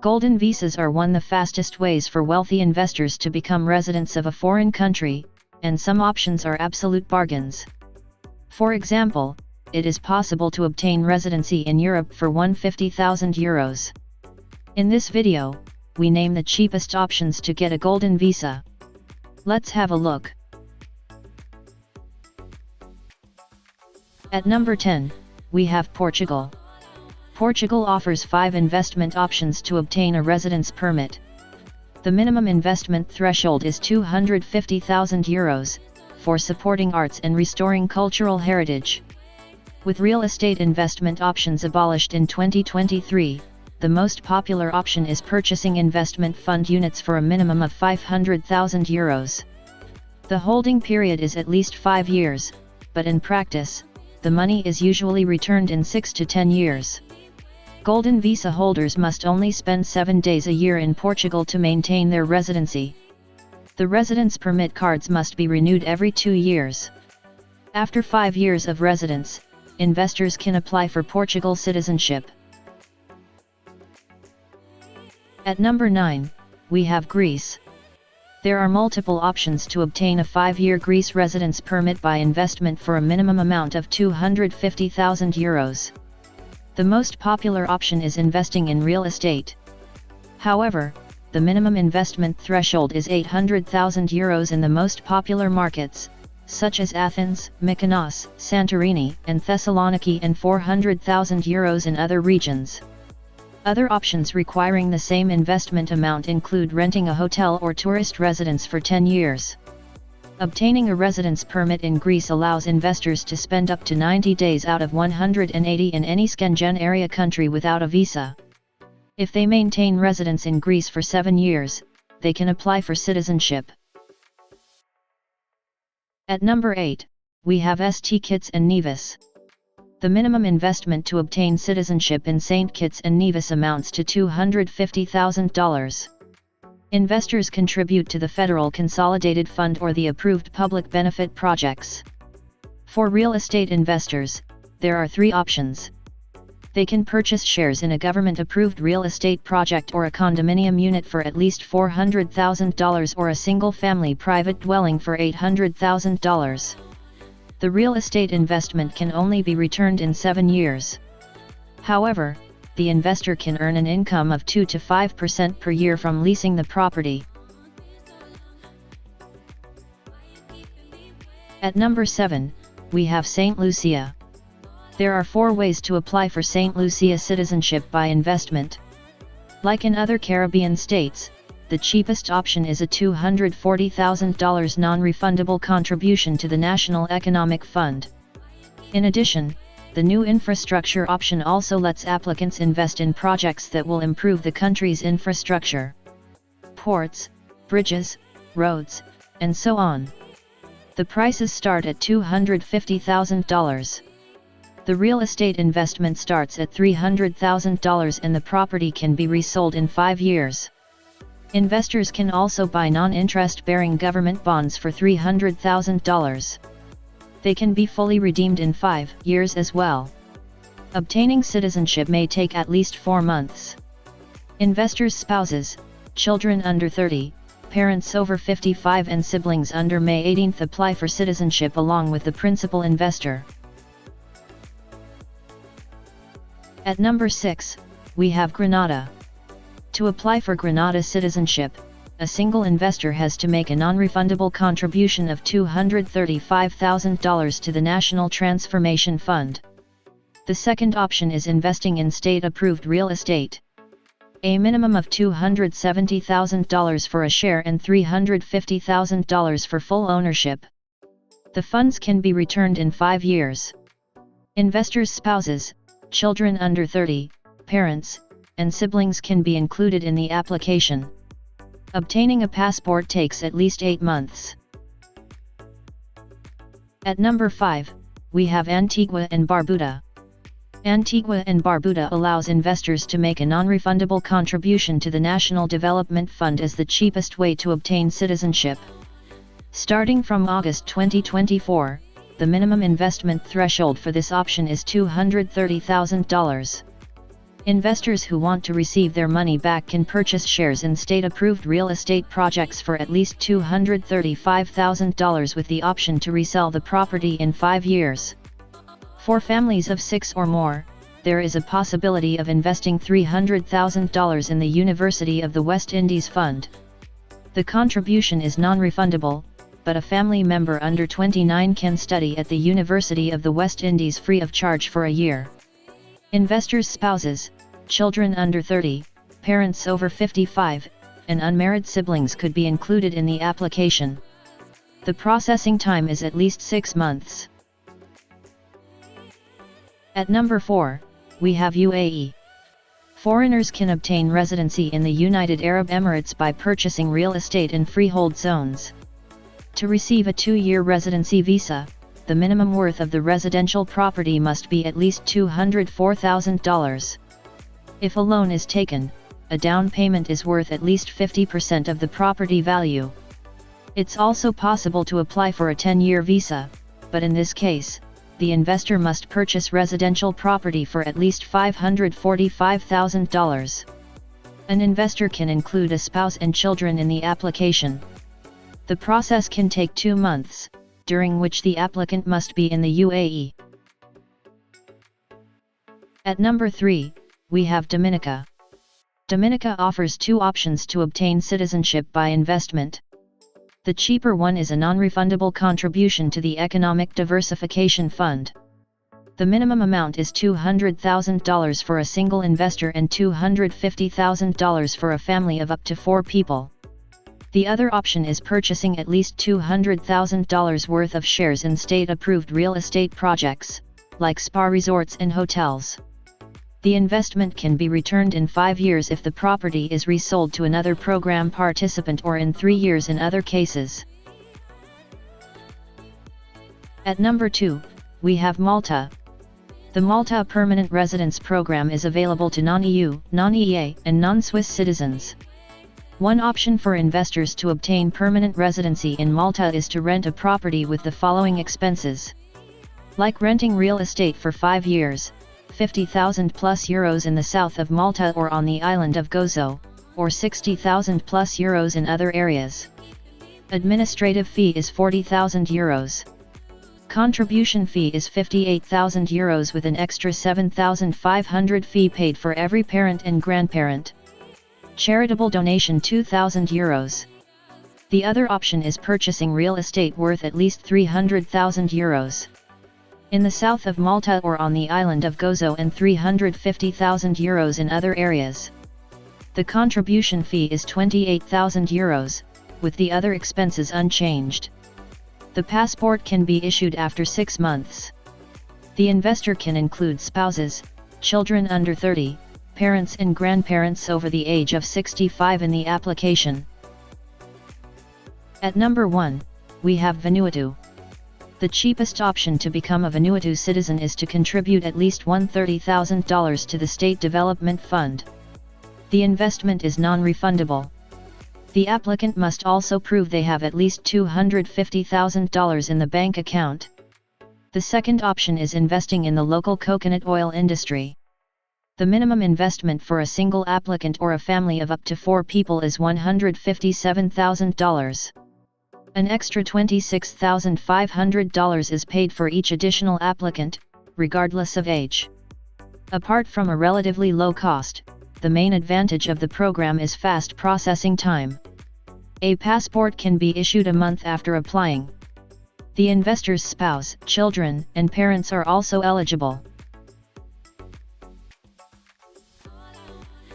Golden visas are one of the fastest ways for wealthy investors to become residents of a foreign country, and some options are absolute bargains. For example, it is possible to obtain residency in Europe for €150,000. In this video, we name the cheapest options to get a golden visa. Let's have a look. At number 10, we have Portugal. Portugal offers 5 investment options to obtain a residence permit. The minimum investment threshold is €250,000 for supporting arts and restoring cultural heritage. With real estate investment options abolished in 2023, the most popular option is purchasing investment fund units for a minimum of €500,000. The holding period is at least 5 years, but in practice, the money is usually returned in 6 to 10 years. Golden visa holders must only spend 7 days a year in Portugal to maintain their residency. The residence permit cards must be renewed every 2 years. After 5 years of residence, investors can apply for Portugal citizenship. At number 9, we have Greece. There are multiple options to obtain a 5-year Greece residence permit by investment for a minimum amount of €250,000. The most popular option is investing in real estate. However, the minimum investment threshold is €800,000 in the most popular markets, such as Athens, Mykonos, Santorini, and Thessaloniki, and €400,000 in other regions. Other options requiring the same investment amount include renting a hotel or tourist residence for 10 years. Obtaining a residence permit in Greece allows investors to spend up to 90 days out of 180 in any Schengen area country without a visa. If they maintain residence in Greece for 7 years, they can apply for citizenship. At number 8, we have St. Kitts and Nevis. The minimum investment to obtain citizenship in St. Kitts and Nevis amounts to $250,000. Investors contribute to the Federal Consolidated Fund or the approved public benefit projects. For real estate investors, there are 3 options. They can purchase shares in a government-approved real estate project or a condominium unit for at least $400,000 or a single-family private dwelling for $800,000. The real estate investment can only be returned in 7 years. However, the investor can earn an income of 2 to 5% per year from leasing the property. At number 7, we have St. Lucia. There are 4 ways to apply for St. Lucia citizenship by investment. Like in other Caribbean states, the cheapest option is a $240,000 non-refundable contribution to the National Economic Fund. In addition, the new infrastructure option also lets applicants invest in projects that will improve the country's infrastructure. Ports, bridges, roads, and so on. The prices start at $250,000. The real estate investment starts at $300,000 and the property can be resold in 5 years. Investors can also buy non-interest-bearing government bonds for $300,000. They can be fully redeemed in 5 years as well. Obtaining citizenship may take at least 4 months. Investors' spouses, children under 30, parents over 55 and siblings under May 18 apply for citizenship along with the principal investor. At number 6, we have Grenada. To apply for Grenada citizenship, a single investor has to make a non-refundable contribution of $235,000 to the National Transformation Fund. The second option is investing in state-approved real estate. A minimum of $270,000 for a share and $350,000 for full ownership. The funds can be returned in 5 years. Investors' spouses, children under 30, parents, and siblings can be included in the application. Obtaining a passport takes at least 8 months. At number 5, we have Antigua and Barbuda. Antigua and Barbuda allows investors to make a non-refundable contribution to the National Development Fund as the cheapest way to obtain citizenship. Starting from August 2024, the minimum investment threshold for this option is $230,000. Investors who want to receive their money back can purchase shares in state-approved real estate projects for at least $235,000 with the option to resell the property in 5 years. For families of 6 or more, there is a possibility of investing $300,000 in the University of the West Indies Fund. The contribution is non-refundable, but a family member under 29 can study at the University of the West Indies free of charge for a year. Investors' spouses, children under 30, parents over 55, and unmarried siblings could be included in the application. The processing time is at least 6 months. At number 4, we have UAE. Foreigners can obtain residency in the United Arab Emirates by purchasing real estate in freehold zones. To receive a 2-year residency visa, the minimum worth of the residential property must be at least $204,000. If a loan is taken, a down payment is worth at least 50% of the property value. It's also possible to apply for a 10-year visa, but in this case, the investor must purchase residential property for at least $545,000. An investor can include a spouse and children in the application. The process can take 2 months, during which the applicant must be in the UAE. At number 3, we have Dominica. Dominica offers 2 options to obtain citizenship by investment. The cheaper one is a non-refundable contribution to the Economic Diversification Fund. The minimum amount is $200,000 for a single investor and $250,000 for a family of up to 4 people. The other option is purchasing at least $200,000 worth of shares in state-approved real estate projects, like spa resorts and hotels. The investment can be returned in 5 years if the property is resold to another program participant or in 3 years in other cases. At number 2, we have Malta. The Malta Permanent Residence Program is available to non-EU, non-EEA, and non-Swiss citizens. One option for investors to obtain permanent residency in Malta is to rent a property with the following expenses. Like renting real estate for 5 years, 50,000 plus euros in the south of Malta or on the island of Gozo, or 60,000 plus euros in other areas. Administrative fee is 40,000 euros. Contribution fee is 58,000 euros with an extra 7,500 fee paid for every parent and grandparent. Charitable donation 2,000 euros. The other option is purchasing real estate worth at least 300,000 euros. In the south of Malta or on the island of Gozo and 350,000 euros in other areas. The contribution fee is 28,000 euros, with the other expenses unchanged. The passport can be issued after 6 months. The investor can include spouses, children under 30, parents and grandparents over the age of 65 in the application. At number 1, we have Vanuatu. The cheapest option to become a Vanuatu citizen is to contribute at least $130,000 to the State Development Fund. The investment is non-refundable. The applicant must also prove they have at least $250,000 in the bank account. The second option is investing in the local coconut oil industry. The minimum investment for a single applicant or a family of up to 4 people is $157,000. An extra $26,500 is paid for each additional applicant, regardless of age. Apart from a relatively low cost, the main advantage of the program is fast processing time. A passport can be issued a month after applying. The investor's spouse, children, and parents are also eligible.